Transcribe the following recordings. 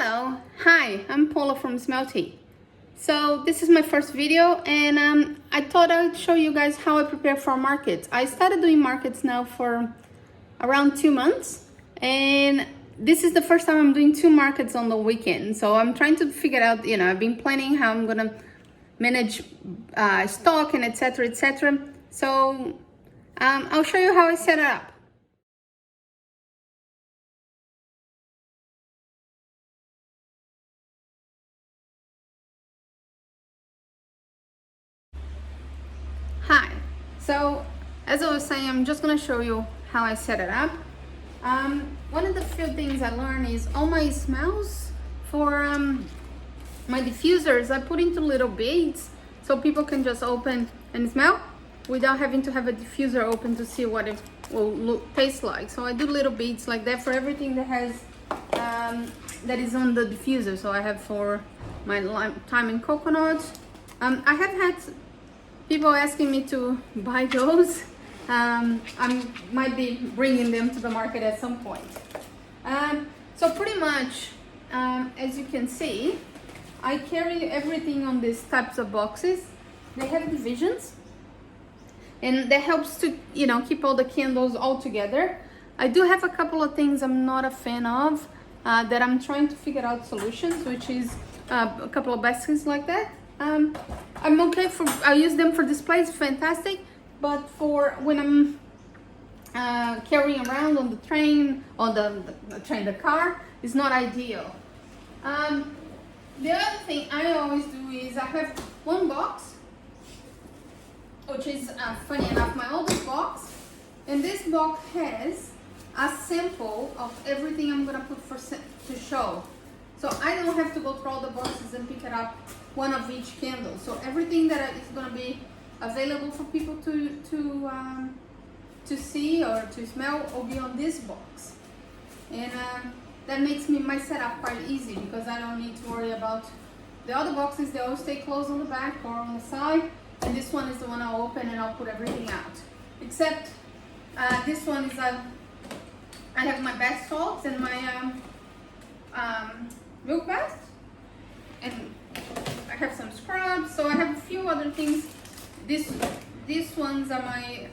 Hello, hi, I'm Paula from Smelty. So this is my first video and I thought I'd show you guys how I prepare for markets. I started doing markets now for around 2 months and this is the first time I'm doing 2 markets on the weekend. So I'm trying to figure out, I've been planning how I'm gonna manage stock and etc, etc. So I'll show you how I set it up. Hi, so as I was saying, I'm just gonna show you how I set it up. One of the few things I learned is all my smells for my diffusers I put into little beads so people can just open and smell without having to have a diffuser open to see what it will taste like. So I do little beads like that for everything that has that is on the diffuser. So I have for my thyme and coconut. I have had people asking me to buy those. I might be bringing them to the market at some point. So pretty much, as you can see, I carry everything on these types of boxes. They have divisions, and that helps to keep all the candles all together. I do have a couple of things I'm not a fan of that I'm trying to figure out solutions, which is a couple of baskets like that. I'm okay for, I use them for displays, fantastic, but for when I'm carrying around on the train, on the car, is not ideal. The other thing I always do is I have one box, which is funny enough my oldest box, and this box has a sample of everything I'm gonna put to show. So I don't have to go through all the boxes and pick it up one of each candle. So everything that is going to be available for people to see or to smell will be on this box, and that makes my setup quite easy because I don't need to worry about the other boxes. They all stay closed on the back or on the side, and this one is the one I'll open and I'll put everything out. Except this one is I have my bath salts and my milk bath, and I have some scrubs, so I have a few other things. These ones are my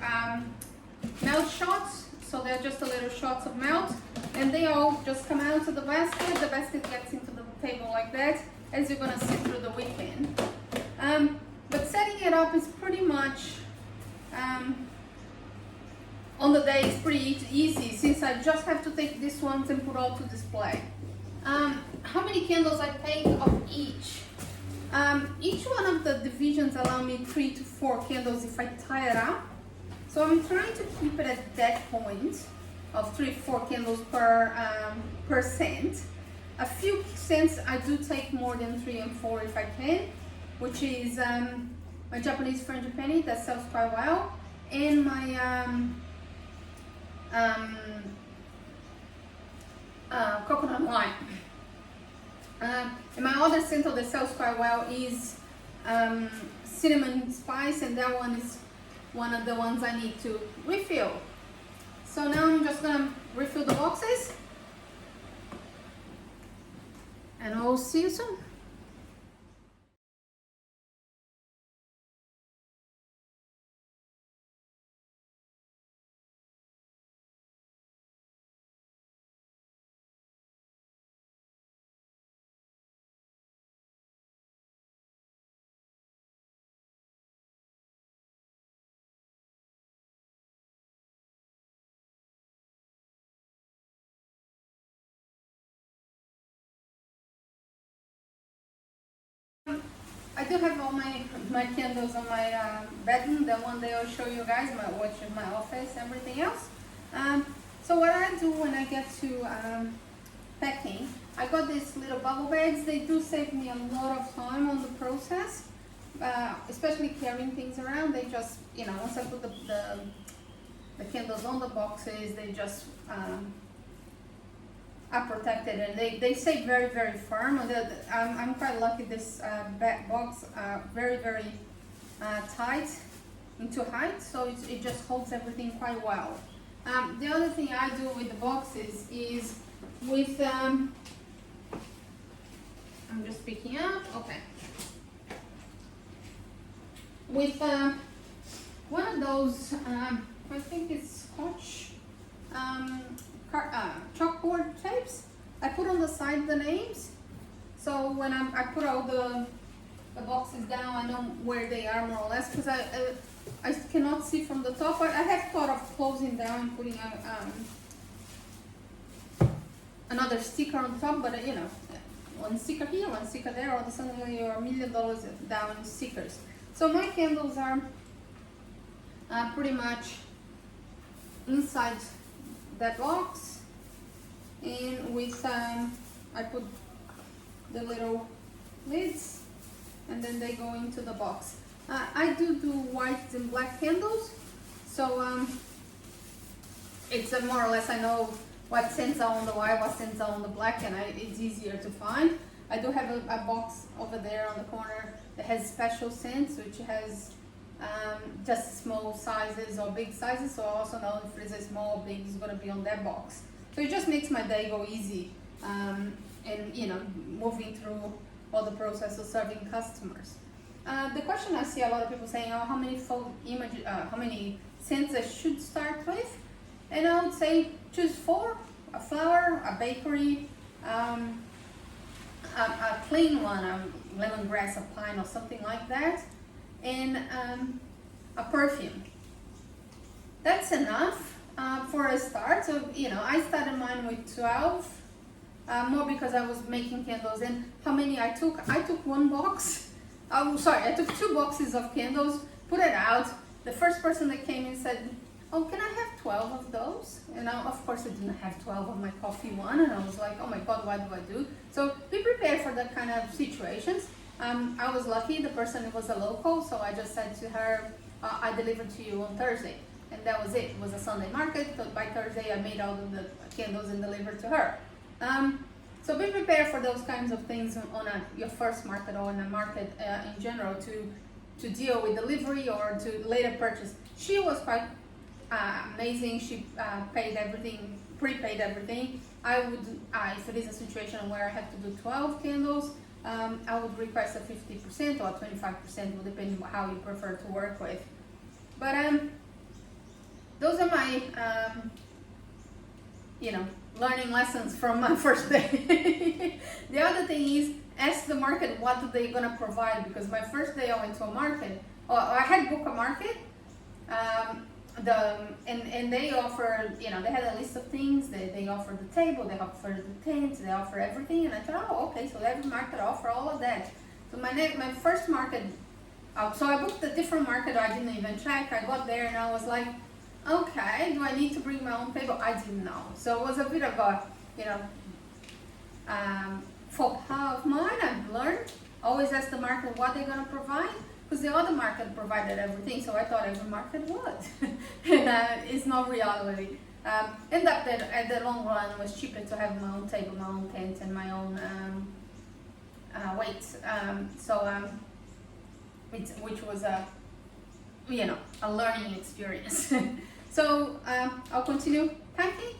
melt shots, so they're just a little shots of melt, and they all just come out of the basket. The basket gets into the table like that, as you're gonna see through the weekend. But setting it up is pretty much on the day is pretty easy, since I just have to take these ones and put all to display. How many candles I take of each? Each one of the divisions allow me 3 to 4 candles if I tie it up. So I'm trying to keep it at that point of 3 to 4 candles per scent. A few scents I do take more than 3 and 4 if I can, which is my Japanese frangipani that sells quite well, and my coconut lime. And my other scent that sells quite well is cinnamon spice, and that one is one of the ones I need to refill. So now I'm just gonna refill the boxes, and I'll see you soon. I do have all my candles on my bedroom. The one day I'll show you guys, my office, everything else. So what I do when I get to packing, I got these little bubble bags. They do save me a lot of time on the process, especially carrying things around. They just, once I put the candles on the boxes, they just are protected, and they stay very, very firm. I'm quite lucky. This back box very, very tight into height, so it just holds everything quite well. The other thing I do with the boxes is with I'm just picking up. Okay. With one of those, I think it's Scotch chalkboard tapes. I put on the side the names, so when I put all the boxes down, I know where they are more or less, because I cannot see from the top. I have thought of closing down and putting another sticker on top, but you know, one sticker here, one sticker there, or suddenly you're $1 million down in stickers. So my candles are pretty much inside that box, and with I put the little lids, and then they go into the box. I do white and black candles, so it's more or less I know what scents are on the white, what scents are on the black, and it's easier to find. I do have a box over there on the corner that has special scents, which has just small sizes or big sizes, so I also know if it's a small or big, it's going to be on that box. So it just makes my day go easy, and you know, moving through all the process of serving customers. The question I see a lot of people saying, oh, how many how many scents I should start with? And I would say choose 4: a flower, a bakery, a clean one, a lemongrass, a pine, or something like that, and a perfume. That's enough for a start. So you know, I started mine with 12, more because I was making candles. And how many I took? I took 1 box. Oh, sorry, I took 2 boxes of candles, put it out. The first person that came in said, oh, can I have 12 of those? And of course I didn't have 12 of my coffee one, and I was like, oh my God, what do I do? So be prepared for that kind of situations. I was lucky, the person was a local, so I just said to her, I delivered to you on Thursday. And that was it. It was a Sunday market, so by Thursday I made all of the candles and delivered to her. So be prepared for those kinds of things on your first market, or in a market in general, to deal with delivery or to later purchase. She was quite amazing. She paid everything, prepaid everything. I would, if it is a situation where I have to do 12 candles, I would request a 50% or 25%, depending on how you prefer to work with. But those are my, you know, learning lessons from my first day. The other thing is, ask the market what they're gonna provide, because my first day I went to a market, I had booked a market, and they offer, you know, they had a list of things. They offer the table, they offer the tents, they offer everything, and I thought, oh, okay, so every market offer all of that. So my first market, so I booked a different market. I didn't even check. I got there and I was like, okay, do I need to bring my own table? I didn't know. So it was a bit of a, you know, faux pas of mine. I've learned. Always ask the market what they're going to provide, because the other market provided everything, so I thought every market would. And it's not reality. End up that at the long run it was cheaper to have my own table, my own tent, and my own weights. Which was a, you know, a learning experience. So I'll continue packing,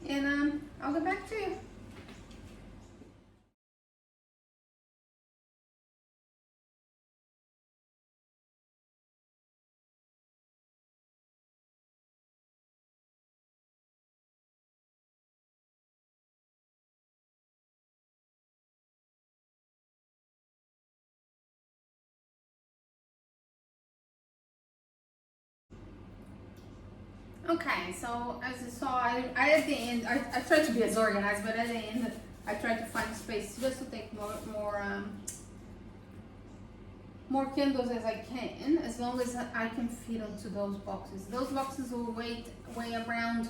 and I'll get back to you. Okay, so as you saw, I at the end, I tried to be as organized, but at the end, I tried to find space just to take more candles as I can, as long as I can fit onto those boxes. Those boxes will weigh around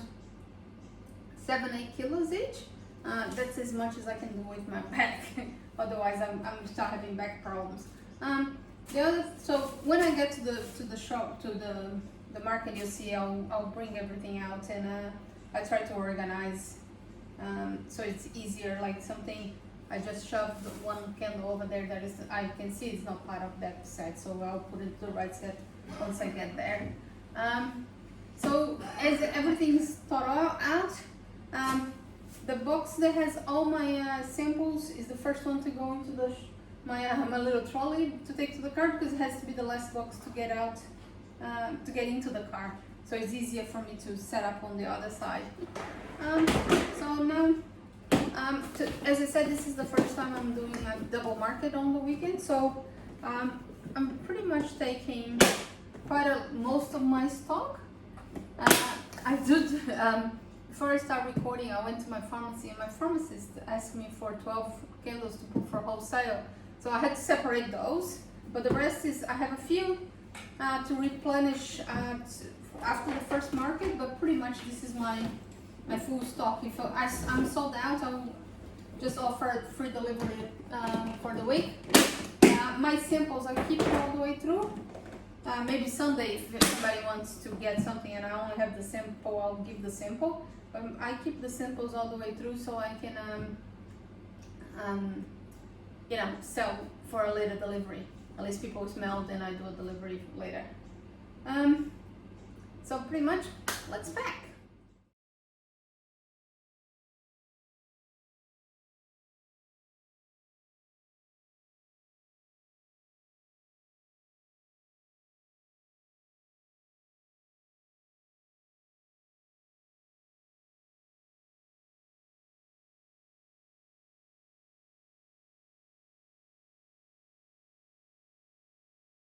7-8 kilos each. That's as much as I can do with my back. Otherwise, I'm start having back problems. So when I get to the shop, to the market, you'll see I'll bring everything out, and I try to organize so it's easier. Like something, I just shoved one candle over there that is, I can see it's not part of that set, so I'll put it to the right set once I get there. So as everything's thought out, the box that has all my samples is the first one to go into the my little trolley to take to the car, because it has to be the last box to get out, to get into the car. So it's easier for me to set up on the other side. So now, as I said, this is the first time I'm doing a double market on the weekend. So I'm pretty much taking most of my stock. I did, before I start recording, I went to my pharmacy, and my pharmacist asked me for 12 candles to put for wholesale. So I had to separate those, but the rest is, I have a few to replenish after the first market, but pretty much this is my full stock. If I'm sold out, I will just offer free delivery for the week. My samples, I keep it all the way through. Maybe Sunday, if somebody wants to get something and I only have the sample, I'll give the sample. But I keep the samples all the way through so I can, sell for a later delivery. At least people smell, then I do a delivery later. So pretty much, let's pack.